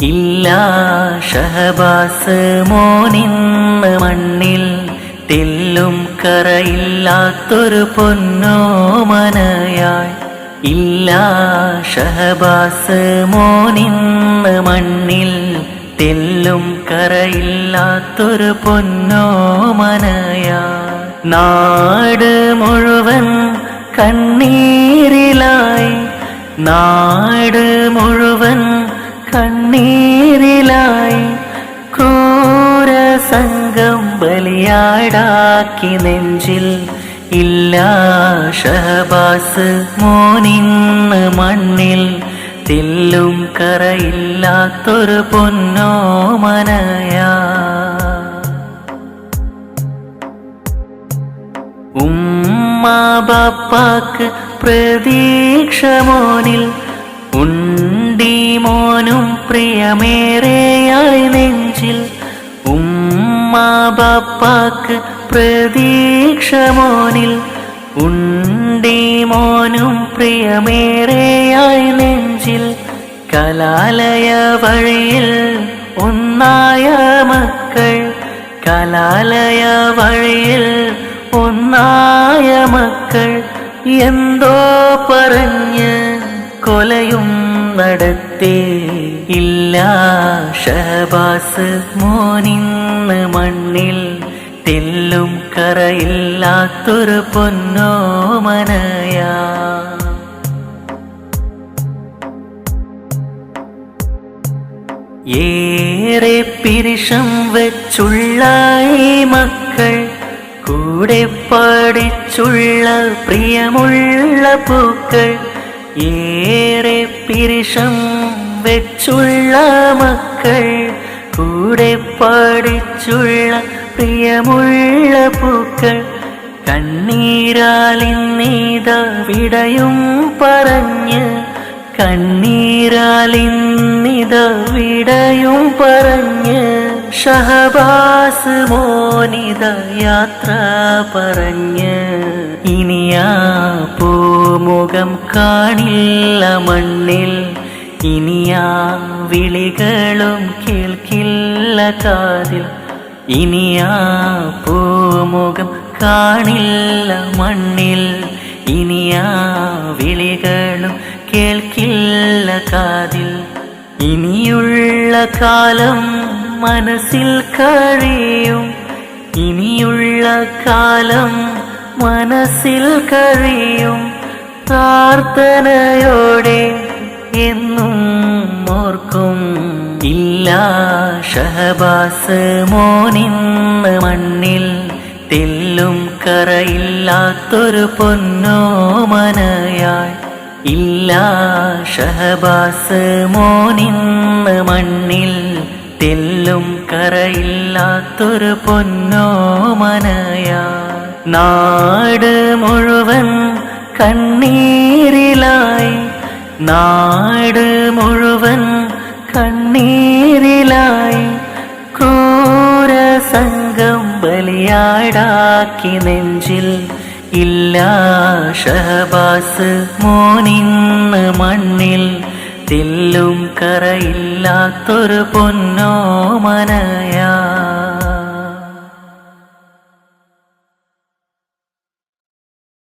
ഇല്ല ഷഹബാസ് മോനിന്ന് മണ്ണിൽ തെല്ലും കറയില്ലാത്തൊരു പൊന്നോമനയായി. ഇല്ല ഷഹബാസ് മോനിന്ന് മണ്ണിൽ തെല്ലും കറയില്ലാത്തൊരു പൊന്നോമനയായി. നാട് മുഴുവൻ കണ്ണീരിലായി, നാട് മുഴുവൻ കണ്ണീരിലായി. ക്രൂരസംഘം ബലിയാടാക്കി നെഞ്ചിൽ. ഇല്ല ഷഹബാസ് മോനിന്ന് മണ്ണിൽ തെല്ലും കറയില്ലാത്തൊരു പൊന്നോമനയാ. ഉമ്മ ബാപ്പാക്ക് പ്രതീക്ഷ മോനിൽ, ഉണ്ടി മോനും പ്രിയമേറെയായി നെഞ്ചിൽ. ഉമ്മ ബാപ്പാക്ക് പ്രതീക്ഷ മോനിൽ, ഉണ്ടി മോനും പ്രിയമേറെയായി നെഞ്ചിൽ. കലാലയ വഴിയിൽ ഒന്നായ മക്കൾ, കലാലയ വഴിയിൽ ഒന്നായ മക്കൾ. എന്തോ പറഞ്ഞ് കൊലയും നടത്തി. ഇല്ല ഷഹബാസ് മോനിന്ന് മണ്ണിൽ തെല്ലും കറയില്ലാത്തൊരു പൊന്നോമനയാ. ഏറെ പിരിശം വെച്ചുള്ള ഈ മക്കൾ, കൂടെ പഠിച്ചുള്ള പ്രിയമുള്ള പൂക്കൾ. ഏറെ പിരിശം വെച്ചുള്ള മക്കൾ, കൂടെ പഠിച്ചുള്ള പ്രിയമുള്ള പൂക്കൾ. കണ്ണീരാലിന്നിത വിടയും പറഞ്ഞ്, കണ്ണീരാലിന്നിത വിടയും പറഞ്ഞ്. ഷഹബാസ് മോനിത യാത്ര പറഞ്ഞ്. ഇനിയാ പൂമുഖം കാണില്ല മണ്ണിൽ, ഇനിയാ വിളികളും കേൾക്കില്ല കാതിൽ. ഇനിയാ പൂമുഖം കാണില്ല മണ്ണിൽ, ഇനിയാ വിളികളും കേൾക്കില്ല കാതിൽ. ഇനിയുള്ള കാലം മനസ്സിൽ കഴിയും, ഇനിയുള്ള കാലം മനസ്സിൽ കഴിയും. പ്രാർത്ഥനയോടെ എന്നും ഓർക്കും. ഇല്ല ഷഹബാസ് മോനിന്ന് മണ്ണിൽ തെല്ലും കറയില്ലാത്തൊരു പൊന്നോമനയായി. ഇല്ല ഷഹബാസ് മോനിന്ന് മണ്ണിൽ തെല്ലും കറയില്ലാത്തൊരു പൊന്നോമനയാ. നാട് മുഴുവൻ കണ്ണീരിലായി, നാട് മുഴുവൻ കണ്ണീരിലായി. ക്രൂരസംഘം ബലിയാടാക്കി നെഞ്ചിൽ. ഇല്ല ഷഹബാസ് മോനിന്ന് മണ്ണിൽ തെല്ലും കറയില്ലാത്തൊരു പൊന്നോമനയാ.